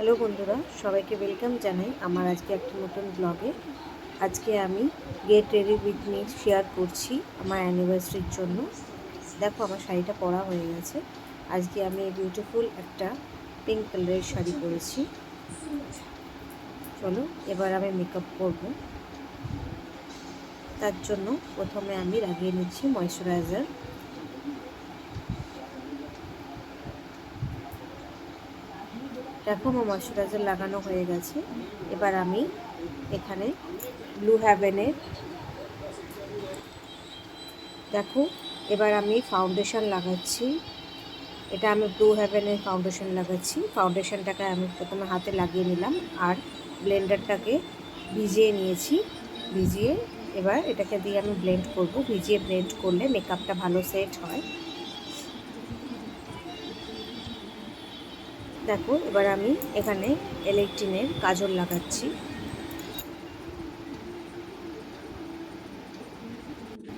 Hello বন্ধুরা, সবাইকে welcome জানাই আমার আজকে একটা নতুন ব্লগে। আজকে আমি get ready with me share করছি আমার অ্যানিভার্সারির জন্য। দেখো আমার শাড়িটা পরা হয়ে গেছে। আজকে আমি বিউটিফুল একটা পিঙ্ক কালারের শাড়ি পরেছি। চলো এবার আমি মেকআপ করব। তার জন্য প্রথমে আমি লাগিয়ে নিচ্ছি ময়শ্চারাইজার। দেখো আমার ময়শ্চারাইজার লাগানো হয়ে গেছে। এবার আমি এখানে ব্লু হেভেনের দেখো এবার আমি ফাউন্ডেশন লাগাচ্ছি। এটা আমি ব্লু হেভেনের ফাউন্ডেশন লাগাচ্ছি। ফাউন্ডেশনটাকে আমি প্রথমে হাতে লাগিয়ে নিলাম আর ব্লেন্ডারটাকে ভিজিয়ে নিয়েছি। ভিজিয়ে এবার এটাকে দিয়ে আমি ব্লেন্ড করব। ভিজিয়ে ব্লেন্ড করলে মেকআপটা ভালো সেট হয়। দেখো এবার আমি এখানে এলেকট্রিনের কাজল লাগাচ্ছি।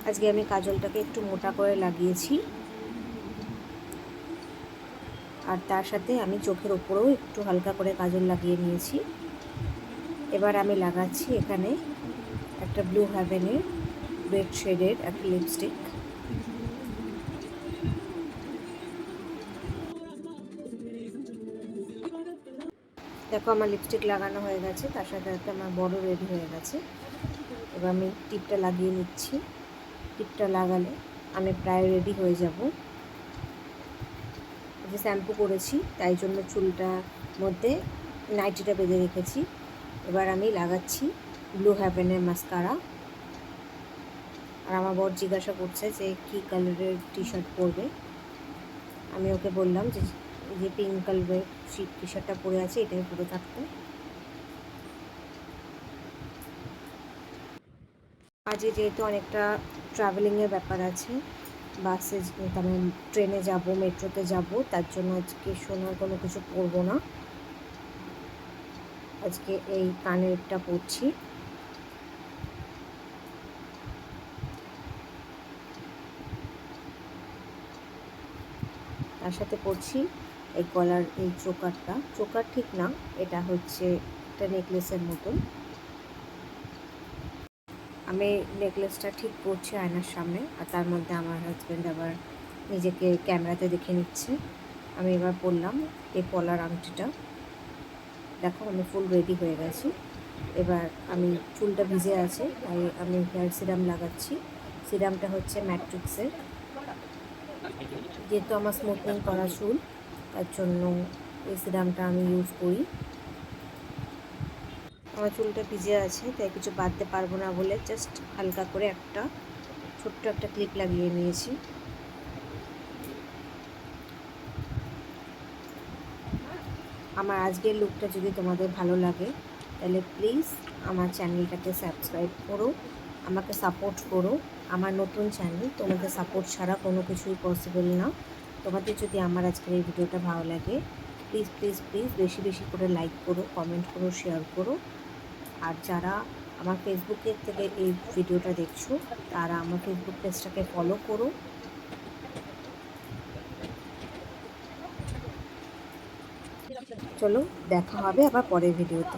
আজকে আমি কাজলটাকে একটু মোটা করে লাগিয়েছি আর তার সাথে আমি চোখের ওপরেও একটু হালকা করে কাজল লাগিয়ে নিয়েছি। এবার আমি লাগাচ্ছি এখানে একটা ব্লু হেভেনের রেড শেডের একটা লিপস্টিক। দেখো আমার লিপস্টিক লাগানো হয়ে গেছে, তার সাথে সাথে আমার বড় রেডি হয়ে গেছে। এবার আমি টিপটা লাগিয়ে নিচ্ছি। টিপটা লাগালে আমি প্রায় রেডি হয়ে যাব। যে শ্যাম্পু করেছি তাই জন্য চুলটার মধ্যে নাইটিটা বেঁধে রেখেছি। এবার আমি লাগাচ্ছি ব্লু হেভেনের মাস্কারা। আর আমার বর জিজ্ঞাসা করছে যে কী কালারের টি শার্ট পরবে। আমি ওকে বললাম যে যে পিঙ্ক কালারের টি শার্টটা পরে আছে এটাই পরে থাকতে। আজকে যেহেতু অনেকটা ট্রাভেলিংয়ের ব্যাপার আছে, বাসে মানে ট্রেনে যাব, মেট্রোতে যাব, তার জন্য আজকে সোনার কোনো কিছু পরবো না। আজকে এই কানেরটা পরছি। তার সাথে পরছি এই গলার এই চোকারটা। চোকার ঠিক না, এটা হচ্ছে একটা নেকলেসের মতন। আমি নেকলেসটা ঠিক করছি আয়নার সামনে, আর তার মধ্যে আমার হাজব্যান্ড আবার নিজেকে ক্যামেরাতে দেখে নিচ্ছে। আমি এবার পরলাম এই পলার আংটিটা। দেখো আমি ফুল রেডি হয়ে গেছি। এবার আমি চুলটা ভিজে আছে তাই আমি হেয়ার সিরাম লাগাচ্ছি। সিরামটা হচ্ছে ম্যাট্রিক্সের। যেহেতু আমার স্মুথনিং করা চুল, তার জন্য এই সিরামটা আমি ইউজ করি। আমার চুলটা ভিজে আছে তাই কিছু বাঁধতে পারবো না বলে জাস্ট হালকা করে একটা ছোট্ট একটা ক্লিপ লাগিয়ে নিয়েছি। আমার আজকের লুকটা যদি তোমাদের ভালো লাগে তাহলে প্লিজ আমার চ্যানেলটাকে সাবস্ক্রাইব করো, আমাকে সাপোর্ট করো। আমার নতুন চ্যানেল, তোমাদের সাপোর্ট ছাড়া কোনো কিছুই পসিবল না। তোমাদের যদি আমার আজকের এই ভিডিওটা ভালো লাগে প্লিজ প্লিজ প্লিজ বেশি বেশি করে লাইক করো, কমেন্ট করো, শেয়ার করো। আর যারা আমার ফেসবুকের থেকে এই ভিডিওটা দেখছো তারা আমার ফেসবুক পেজটাকে ফলো করো। চলো দেখা হবে আবার পরের ভিডিওতে।